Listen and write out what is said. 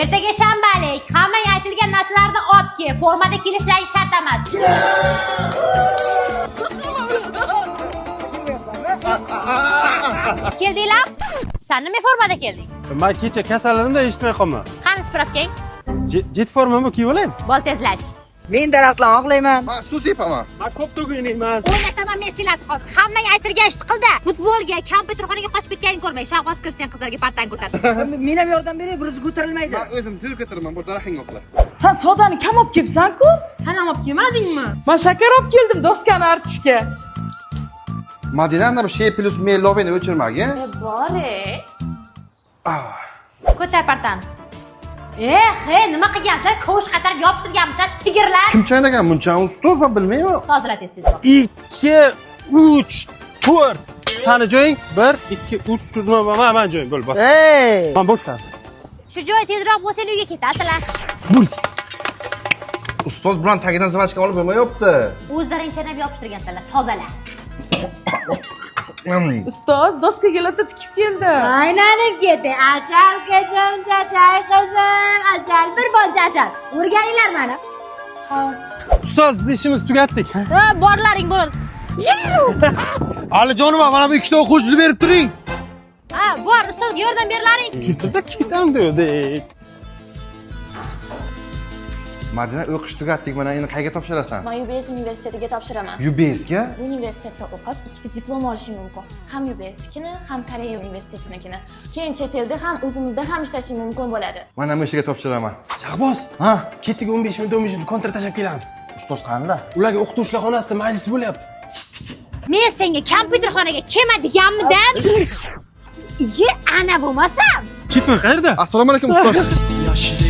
Ertaga shanbalik. Hamma aytilgan narsalarni olib kel. Formada kelishlari shart emas. Keldinglar? Sen nima formada kelding? Men kecha kasalligimda eshitmay qolman. Qani spravkang? Jet formamni kiyib olaymi? Bol tezlash. Men daraxtlarni oqlayman. Men suv sepaman. Men ko'p to'g'inayman. O'ynataman Messilar hozir. Hamma aytilgan ishni qildi. Futbolga, kompyuterxonaga qochib ketganingni ko'rmay, Shahboz Kristian qizlarga partan ko'tardi. Men ham yordam beray, bir o'zi ko'tarilmaydi. Men o'zim zo'r ko'taraman, bu daraxtingni oqla. Sen sodani kam olib kelibsan-ku? Sen ham olib kelmadingmi? Men shakar olib keldim doskani artishga. Madina bu şey plus meloveni o'chirmagin. Bore. Ko'tar partan. Nima qilgansiz? Ko'sh qatarib yopishtirganmisiz, sigirlar? Kim chaynagan buncha ustoz men bilmayman. Hozir tezroq. 2 3 4. Sani joying 1 2 3 turma men joyim bo'l bos. Hey! Men boshlar. Shu joy tezroq bo'lsa uyga ketasizlar. Ustoz bilan tagidan zvachka olib bo'lmayapti. O'zlaring chanab yopishtirgansilar, tozalar. Ustoz doskaga latta tikib keldi. Aylanib ketdi. Achal qizim, chachay qizim, achal bir boncha achal. O'rganinglar meni. Ustoz biz ishimizni tugatdik. Borlaring bo'ladi. Alijonova mana bu ikkita o'quvchini berib turing. Bor, ustozga yordam berlaring. Ketsa ketam dedik. Madina o'qish tugatdik, mana endi qayerga topshirasan? Men UBS universitetiga topshiraman. UBSga? Universitetda o'qib, ikkita diplom olishim mumkin. Ham UBSnikini, ham Koreya universitetinikini. Keyin chet elda ham, o'zimizda ham ishlashim mumkin bo'ladi. Mana bu ishiga topshiraman. Shahboz, ha, ketdik 15 minut 15 minut kontrat tashab kelamiz. Ustoz qanida? Ularga o'qituvchilar xonasida majlis bo'lyapti. Men senga kompyuterxonaga kelma deganmidan. Ana bo'lmasam. Ketma, qayerda? Assalomu alaykum ustoz.